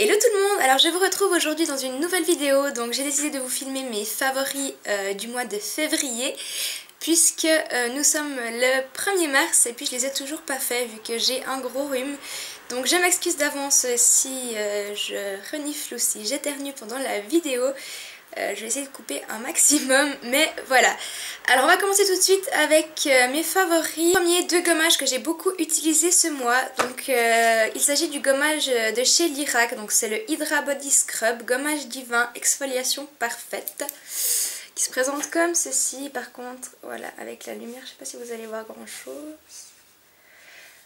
Hello tout le monde, alors je vous retrouve aujourd'hui dans une nouvelle vidéo. Donc j'ai décidé de vous filmer mes favoris du mois de février, puisque nous sommes le 1er mars et puis je les ai toujours pas fait vu que j'ai un gros rhume. Donc je m'excuse d'avance si je renifle ou si j'éternue pendant la vidéo. Je vais essayer de couper un maximum, mais voilà. Alors on va commencer tout de suite avec mes favoris. Premier, deux gommages que j'ai beaucoup utilisés ce mois. Donc il s'agit du gommage de chez Lirac. Donc c'est le Hydra Body Scrub, gommage divin, exfoliation parfaite. Qui se présente comme ceci par contre. Voilà, avec la lumière, je sais pas si vous allez voir grand chose.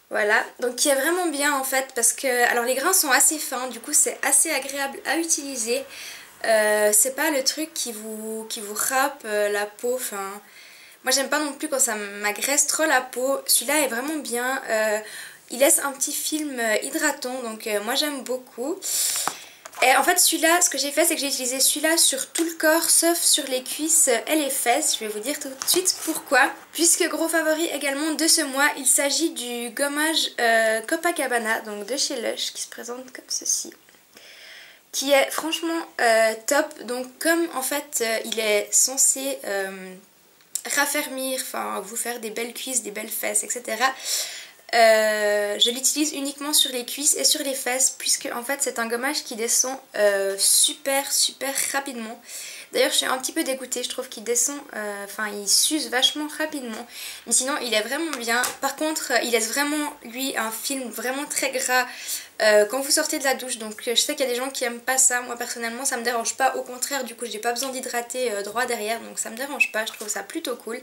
Voilà, donc qui est vraiment bien en fait parce que alors les grains sont assez fins, du coup c'est assez agréable à utiliser. C'est pas le truc qui vous râpe la peau, enfin moi j'aime pas non plus quand ça m'agresse trop la peau. Celui-là est vraiment bien, il laisse un petit film hydratant, donc moi j'aime beaucoup. Et en fait celui-là, ce que j'ai fait c'est que j'ai utilisé celui-là sur tout le corps sauf sur les cuisses et les fesses. Je vais vous dire tout de suite pourquoi. Puisque gros favori également de ce mois, il s'agit du gommage Copacabana, donc de chez Lush, qui se présente comme ceci. Qui est franchement top. Donc comme en fait il est censé raffermir, enfin vous faire des belles cuisses, des belles fesses, etc. Je l'utilise uniquement sur les cuisses et sur les fesses, puisque en fait c'est un gommage qui descend super rapidement. D'ailleurs je suis un petit peu dégoûtée, je trouve qu'il descend, enfin il s'use vachement rapidement. Mais sinon il est vraiment bien. Par contre il laisse vraiment lui un film vraiment très gras quand vous sortez de la douche. Donc je sais qu'il y a des gens qui aiment pas ça, moi personnellement ça me dérange pas. Au contraire, du coup j'ai pas besoin d'hydrater droit derrière, donc ça me dérange pas, je trouve ça plutôt cool.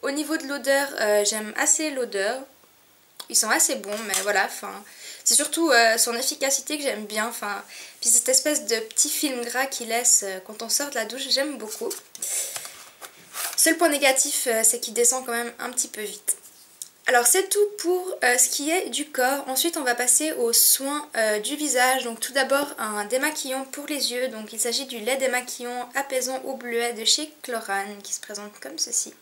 Au niveau de l'odeur, j'aime assez l'odeur. Ils sont assez bons, mais voilà, enfin, c'est surtout son efficacité que j'aime bien. Enfin, puis cette espèce de petit film gras qu'il laisse quand on sort de la douche, j'aime beaucoup. Seul point négatif, c'est qu'il descend quand même un petit peu vite. Alors c'est tout pour ce qui est du corps. Ensuite on va passer aux soins du visage. Donc tout d'abord un démaquillant pour les yeux. Donc il s'agit du lait démaquillant apaisant au bleuet de chez Chlorane, qui se présente comme ceci.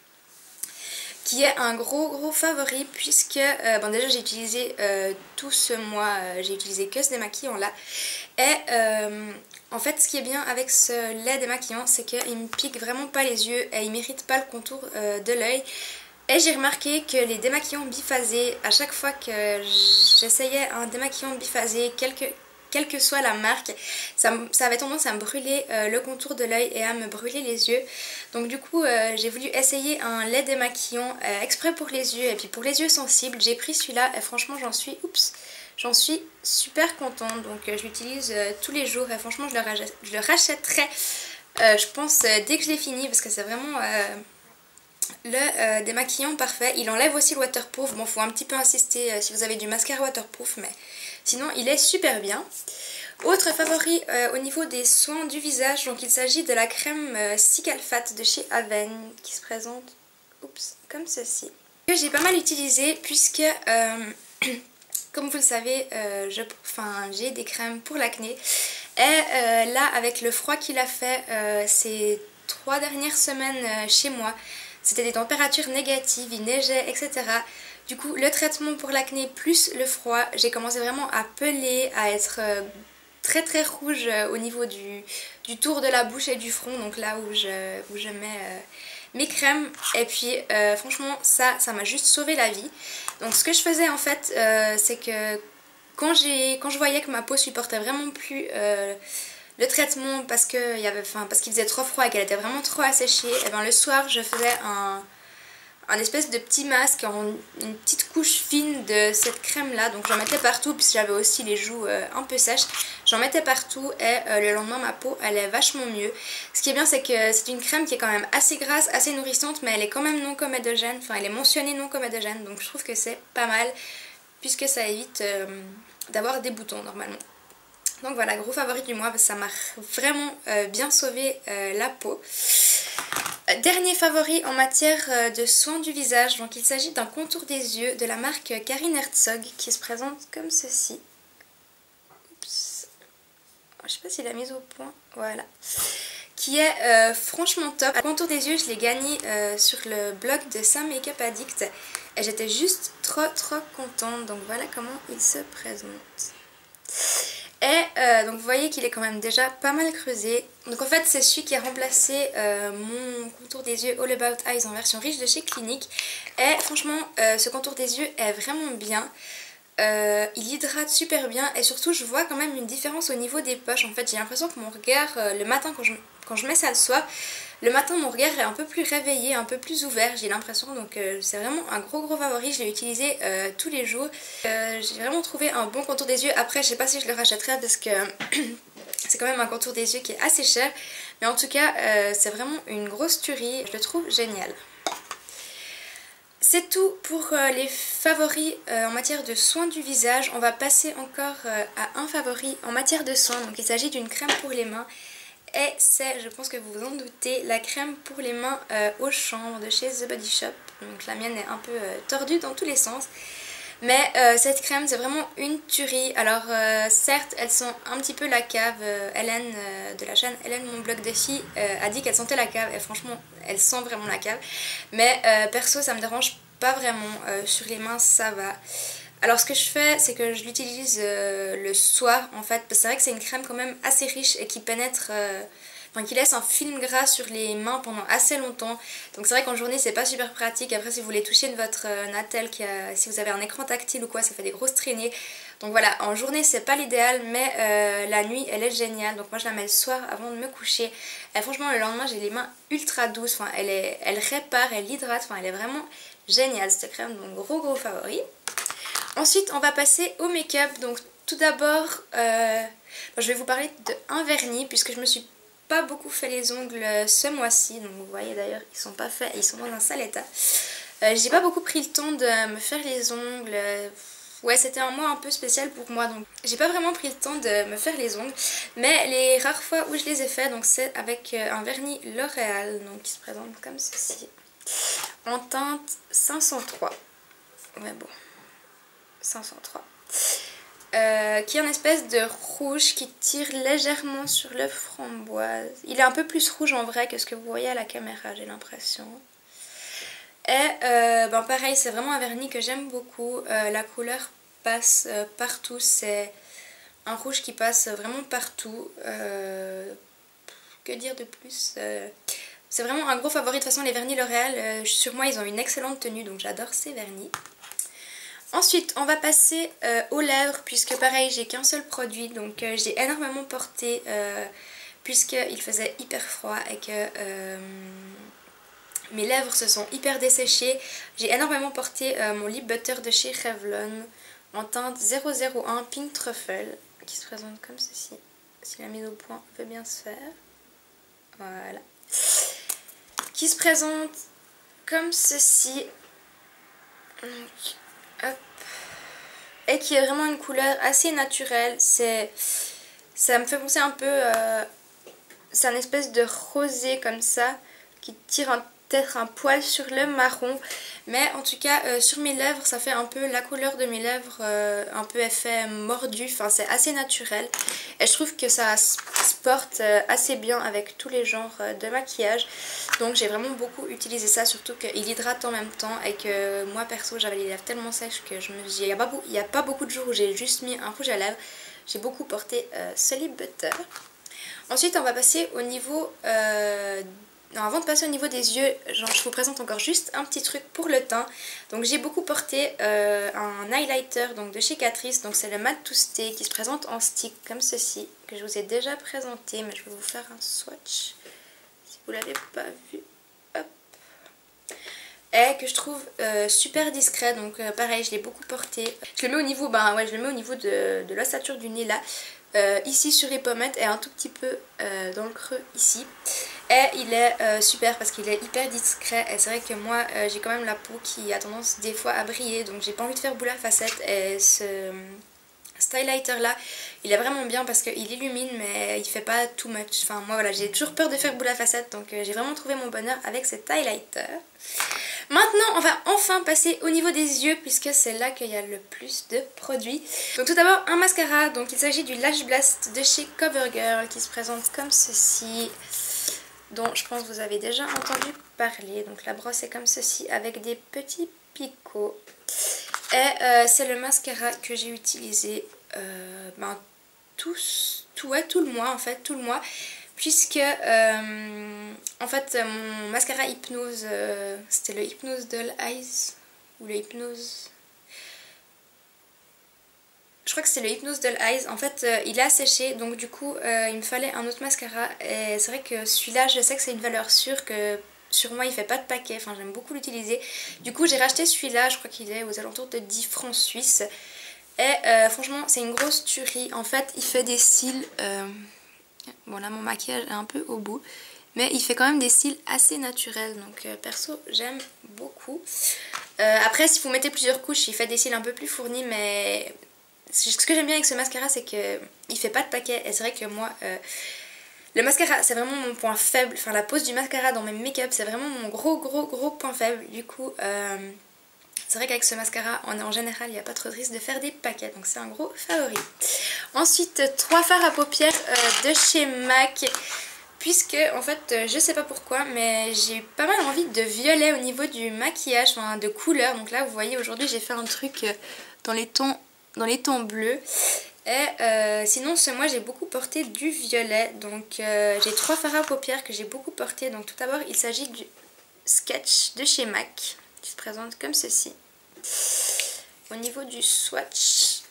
Qui est un gros favori, puisque bon déjà j'ai utilisé tout ce mois, j'ai utilisé que ce démaquillant là. Et en fait ce qui est bien avec ce lait démaquillant, c'est qu'il me pique vraiment pas les yeux et il m'irrite pas le contour de l'œil. Et j'ai remarqué que les démaquillants biphasés, à chaque fois que j'essayais un démaquillant biphasé, quelle que soit la marque, ça avait tendance à me brûler le contour de l'œil et à me brûler les yeux. Donc du coup j'ai voulu essayer un lait démaquillant exprès pour les yeux et puis pour les yeux sensibles. J'ai pris celui-là et franchement j'en suis super contente. Donc je l'utilise tous les jours et franchement je le rachèterai je pense dès que je l'ai fini, parce que c'est vraiment le démaquillant parfait. Il enlève aussi le waterproof. Bon, faut un petit peu insister si vous avez du mascara waterproof, mais sinon il est super bien. Autre favori au niveau des soins du visage, donc il s'agit de la crème Cicalfate de chez Aven, qui se présente comme ceci. Que j'ai pas mal utilisé puisque comme vous le savez j'ai des crèmes pour l'acné. Et là avec le froid qu'il a fait ces 3 dernières semaines chez moi, c'était des températures négatives, il neigeait, etc. Du coup, le traitement pour l'acné plus le froid, j'ai commencé vraiment à peler, à être très rouge au niveau du tour de la bouche et du front, donc là où je mets mes crèmes. Et puis franchement, ça m'a juste sauvé la vie. Donc ce que je faisais en fait, c'est que quand je voyais que ma peau supportait vraiment plus le traitement parce qu'il faisait trop froid et qu'elle était vraiment trop asséchée, et bien le soir je faisais un espèce de petit masque, une petite couche fine de cette crème là. Donc j'en mettais partout puisque j'avais aussi les joues un peu sèches. J'en mettais partout et le lendemain ma peau elle est vachement mieux. Ce qui est bien c'est que c'est une crème qui est quand même assez grasse, assez nourrissante, mais elle est quand même non comédogène. Enfin elle est mentionnée non comédogène, donc je trouve que c'est pas mal puisque ça évite d'avoir des boutons normalement. Donc voilà, gros favori du mois, ça m'a vraiment bien sauvé la peau. Dernier favori en matière de soins du visage, donc il s'agit d'un contour des yeux de la marque Karine Herzog, qui se présente comme ceci. Oups. Je sais pas s'il a mis au point, voilà. Qui est franchement top. Le contour des yeux, je l'ai gagné sur le blog de Sam Makeup Addict et j'étais juste trop contente. Donc voilà comment il se présente. Donc vous voyez qu'il est quand même déjà pas mal creusé. Donc en fait c'est celui qui a remplacé mon contour des yeux All About Eyes en version riche de chez Clinique. Et franchement ce contour des yeux est vraiment bien. Il hydrate super bien et surtout je vois quand même une différence au niveau des poches. En fait j'ai l'impression que mon regard le matin quand je mets ça le soir, le matin mon regard est un peu plus réveillé, un peu plus ouvert, j'ai l'impression. Donc c'est vraiment un gros favori, je l'ai utilisé tous les jours. J'ai vraiment trouvé un bon contour des yeux. Après je sais pas si je le rachèterai parce que c'est quand même un contour des yeux qui est assez cher. Mais en tout cas c'est vraiment une grosse tuerie, je le trouve génial. C'est tout pour les favoris en matière de soins du visage. On va passer encore à un favori en matière de soins. Donc il s'agit d'une crème pour les mains. Et c'est, je pense que vous vous en doutez, la crème pour les mains au chanvre de chez The Body Shop. Donc la mienne est un peu tordue dans tous les sens. Mais cette crème c'est vraiment une tuerie. Alors certes elles sont un petit peu la cave. Hélène de la chaîne Hélène mon blog de filles a dit qu'elle sentait la cave. Et franchement elles sentent vraiment la cave. Mais perso ça me dérange pas vraiment. Sur les mains ça va. Alors ce que je fais c'est que je l'utilise le soir en fait. Parce que c'est vrai que c'est une crème quand même assez riche et qui pénètre... Enfin, qui laisse un film gras sur les mains pendant assez longtemps. Donc c'est vrai qu'en journée c'est pas super pratique. Après si vous voulez toucher de votre natel, si vous avez un écran tactile ou quoi, ça fait des grosses traînées. Donc voilà, en journée c'est pas l'idéal, mais la nuit elle est géniale. Donc moi je la mets le soir avant de me coucher. Et franchement le lendemain j'ai les mains ultra douces. Enfin elle répare, elle hydrate. Enfin elle est vraiment géniale cette crème. Donc gros favori. Ensuite on va passer au make-up. Donc tout d'abord je vais vous parler d'un vernis puisque je me suis pas beaucoup fait les ongles ce mois-ci. Donc vous voyez d'ailleurs ils sont pas faits, ils sont dans un sale état. J'ai pas beaucoup pris le temps de me faire les ongles. Ouais c'était un mois un peu spécial pour moi. Donc j'ai pas vraiment pris le temps de me faire les ongles. Mais les rares fois où je les ai faits, donc c'est avec un vernis L'Oréal. Donc qui se présente comme ceci. En teinte 503. Ouais bon. 503. Qui est une espèce de rouge qui tire légèrement sur le framboise. Il est un peu plus rouge en vrai que ce que vous voyez à la caméra, j'ai l'impression. Et pareil, c'est vraiment un vernis que j'aime beaucoup. La couleur passe partout, c'est un rouge qui passe vraiment partout. Que dire de plus c'est vraiment un gros favori. De toute façon les vernis L'Oréal, sur moi ils ont une excellente tenue, donc j'adore ces vernis. Ensuite on va passer aux lèvres puisque pareil j'ai qu'un seul produit. Donc j'ai énormément porté puisqu'il faisait hyper froid et que mes lèvres se sont hyper desséchées. J'ai énormément porté mon lip butter de chez Revlon en teinte 001 Pink Truffle qui se présente comme ceci. Si la mise au point peut bien se faire. Voilà. Qui se présente comme ceci. Donc, hop. Et qui est vraiment une couleur assez naturelle. Ça me fait penser un peu... c'est une espèce de rosé comme ça qui tire peut-être un poil sur le marron. Mais en tout cas sur mes lèvres ça fait un peu la couleur de mes lèvres, un peu effet mordu. Enfin c'est assez naturel. Et je trouve que ça se porte assez bien avec tous les genres de maquillage. Donc j'ai vraiment beaucoup utilisé ça. Surtout qu'il hydrate en même temps. Et que moi perso j'avais les lèvres tellement sèches que je me dis il n'y a pas beaucoup de jours où j'ai juste mis un rouge à lèvres. J'ai beaucoup porté ce lip butter. Ensuite on va passer au niveau... Non, avant de passer au niveau des yeux, je vous présente encore juste un petit truc pour le teint. Donc j'ai beaucoup porté un highlighter donc, de chez Catrice. Donc c'est le Matte to Stay qui se présente en stick comme ceci. Que je vous ai déjà présenté, mais je vais vous faire un swatch si vous ne l'avez pas vu. Hop. Et que je trouve super discret. Donc pareil, je l'ai beaucoup porté. Je le mets au niveau, je le mets au niveau de l'ossature du nez là. Ici sur les pommettes et un tout petit peu dans le creux ici. Et il est super parce qu'il est hyper discret. Et c'est vrai que moi j'ai quand même la peau qui a tendance des fois à briller. Donc j'ai pas envie de faire boule à facettes. Et ce highlighter là il est vraiment bien parce qu'il illumine mais il fait pas too much. Enfin moi voilà, j'ai toujours peur de faire boule à facettes. Donc j'ai vraiment trouvé mon bonheur avec cet highlighter. Maintenant on va enfin passer au niveau des yeux puisque c'est là qu'il y a le plus de produits. Donc tout d'abord un mascara. Donc il s'agit du Lash Blast de chez CoverGirl qui se présente comme ceci, dont je pense que vous avez déjà entendu parler. Donc la brosse est comme ceci avec des petits picots. Et c'est le mascara que j'ai utilisé tout le mois en fait, tout le mois. Puisque en fait mon mascara Hypnose, c'était le Hypnose Doll Eyes ou le Hypnose... Je crois que c'est le Hypnose Doll Eyes. En fait il a séché, donc du coup il me fallait un autre mascara. Et c'est vrai que celui-là, je sais que c'est une valeur sûre, que sur moi il fait pas de paquet, enfin j'aime beaucoup l'utiliser. Du coup j'ai racheté celui-là, je crois qu'il est aux alentours de 10 francs suisses. Et franchement c'est une grosse tuerie. En fait il fait des cils... Bon là mon maquillage est un peu au bout, mais il fait quand même des cils assez naturels, donc perso j'aime beaucoup. Après si vous mettez plusieurs couches il fait des cils un peu plus fournis, mais ce que j'aime bien avec ce mascara c'est qu'il fait pas de paquet. Et c'est vrai que moi le mascara c'est vraiment mon point faible, enfin la pose du mascara dans mes make-up c'est vraiment mon gros point faible. Du coup c'est vrai qu'avec ce mascara en général il n'y a pas trop de risque de faire des paquets, donc c'est un gros favori. Ensuite 3 fards à paupières de chez MAC, puisque en fait je sais pas pourquoi mais j'ai pas mal envie de violet au niveau du maquillage, enfin de couleur. Donc là vous voyez aujourd'hui j'ai fait un truc dans les tons bleus. Et sinon ce mois j'ai beaucoup porté du violet, donc j'ai 3 fards à paupières que j'ai beaucoup porté. Donc tout d'abord il s'agit du Sketch de chez MAC qui se présente comme ceci. Au niveau du swatch,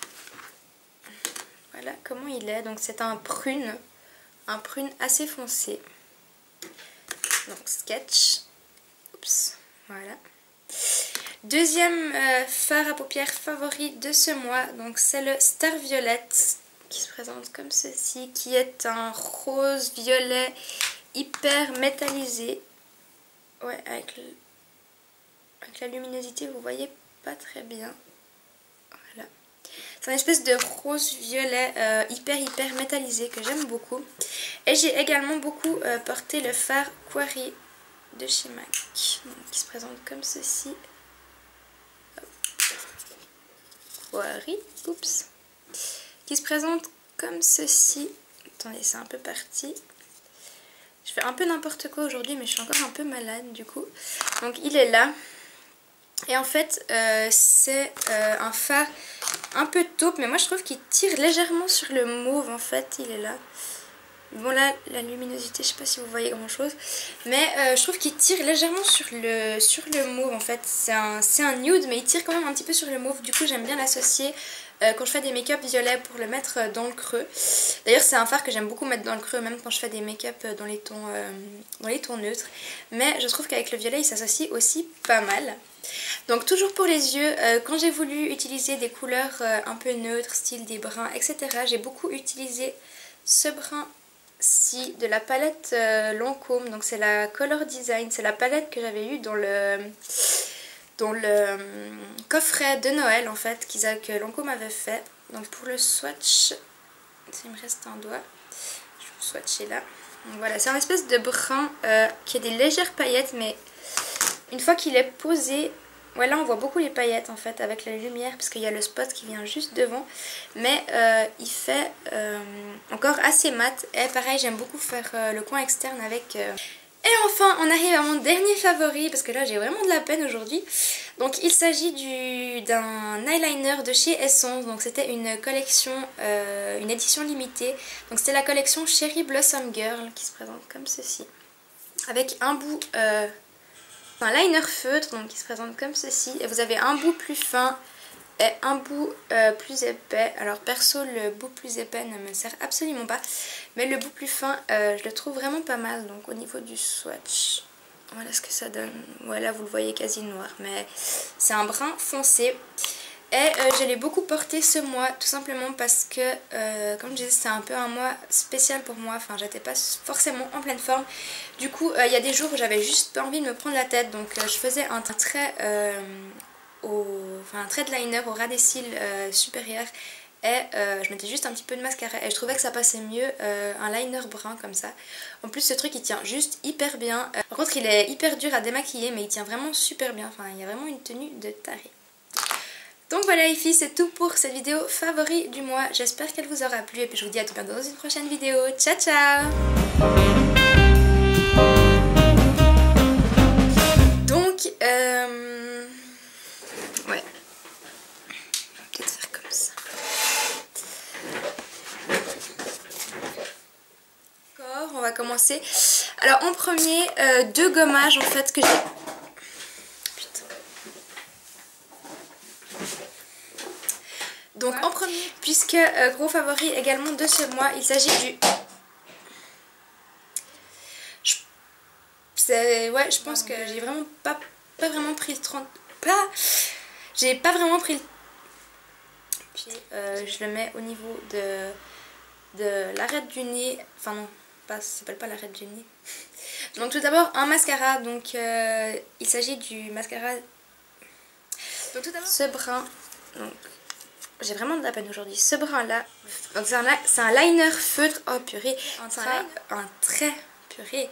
voilà comment il est. Donc c'est un prune assez foncé. Donc Sketch. Oups, voilà. Deuxième fard à paupières favori de ce mois, donc c'est le Star Violet qui se présente comme ceci, qui est un rose violet hyper métallisé. Ouais, avec la luminosité vous voyez pas très bien. Voilà. C'est une espèce de rose violet hyper métallisé que j'aime beaucoup. Et j'ai également beaucoup porté le fard Quarry de chez MAC, donc, qui se présente comme ceci. Quarry, oups, qui se présente comme ceci. Attendez, c'est un peu parti. Je fais un peu n'importe quoi aujourd'hui, mais je suis encore un peu malade du coup. Donc il est là. Et en fait c'est un fard un peu taupe, mais moi je trouve qu'il tire légèrement sur le mauve. En fait il est là. Bon là la luminosité, je sais pas si vous voyez grand chose, mais je trouve qu'il tire légèrement sur le mauve. En fait c'est un nude, mais il tire quand même un petit peu sur le mauve. Du coup j'aime bien l'associer quand je fais des make-up violets pour le mettre dans le creux. D'ailleurs c'est un fard que j'aime beaucoup mettre dans le creux, même quand je fais des make-up dans les tons neutres. Mais je trouve qu'avec le violet il s'associe aussi pas mal. Donc toujours pour les yeux, quand j'ai voulu utiliser des couleurs un peu neutres, style des bruns, etc. j'ai beaucoup utilisé ce brun-ci de la palette Lancôme. Donc c'est la Color Design, c'est la palette que j'avais eue dans le coffret de Noël en fait que Lancôme avait fait. Donc pour le swatch, il me reste un doigt, je vais swatcher là. Donc voilà, c'est un espèce de brun qui a des légères paillettes, mais une fois qu'il est posé, voilà, on voit beaucoup les paillettes en fait avec la lumière, parce qu'il y a le spot qui vient juste devant. Mais il fait encore assez mat. Et pareil, j'aime beaucoup faire le coin externe avec... Et enfin, on arrive à mon dernier favori, parce que là j'ai vraiment de la peine aujourd'hui. Donc il s'agit d'un eyeliner de chez Essence. Donc c'était une collection, une édition limitée. Donc c'était la collection Cherry Blossom Girl qui se présente comme ceci. Avec un bout... un liner feutre, donc qui se présente comme ceci. Et vous avez un bout plus fin et un bout plus épais. Alors perso le bout plus épais ne me sert absolument pas, mais le bout plus fin je le trouve vraiment pas mal. Donc au niveau du swatch, voilà ce que ça donne. Voilà, vous le voyez quasi noir, mais c'est un brun foncé. Et je l'ai beaucoup porté ce mois, tout simplement parce que, comme je disais, c'était un peu un mois spécial pour moi. Enfin, j'étais pas forcément en pleine forme. Du coup, il y a des jours où j'avais juste pas envie de me prendre la tête. Donc, je faisais un trait, un trait de liner au ras des cils supérieurs. Et je mettais juste un petit peu de mascara. Et je trouvais que ça passait mieux, un liner brun comme ça. En plus, ce truc, il tient juste hyper bien. Par contre, il est hyper dur à démaquiller, mais il tient vraiment super bien. Enfin, il y a vraiment une tenue de taré. Donc voilà les filles, c'est tout pour cette vidéo favori du mois. J'espère qu'elle vous aura plu et puis je vous dis à tout bientôt dans une prochaine vidéo. Ciao ciao. Donc, ouais. Je vais peut-être faire comme ça. va commencer. Alors en premier, deux gommages en fait que j'ai... Donc en premier, puisque gros favori également de ce mois, il s'agit du... Ouais, je pense que j'ai vraiment pas vraiment pris le 30... J'ai pas vraiment pris le... Puis je le mets au niveau de l'arête du nez. Enfin non, ça s'appelle pas l'arête du nez. Donc tout d'abord un mascara. Donc il s'agit du mascara... Donc tout d'abord ce brun. Donc j'ai vraiment de la peine aujourd'hui. Ce brun là, donc c'est un liner feutre. Oh purée, un trait purée.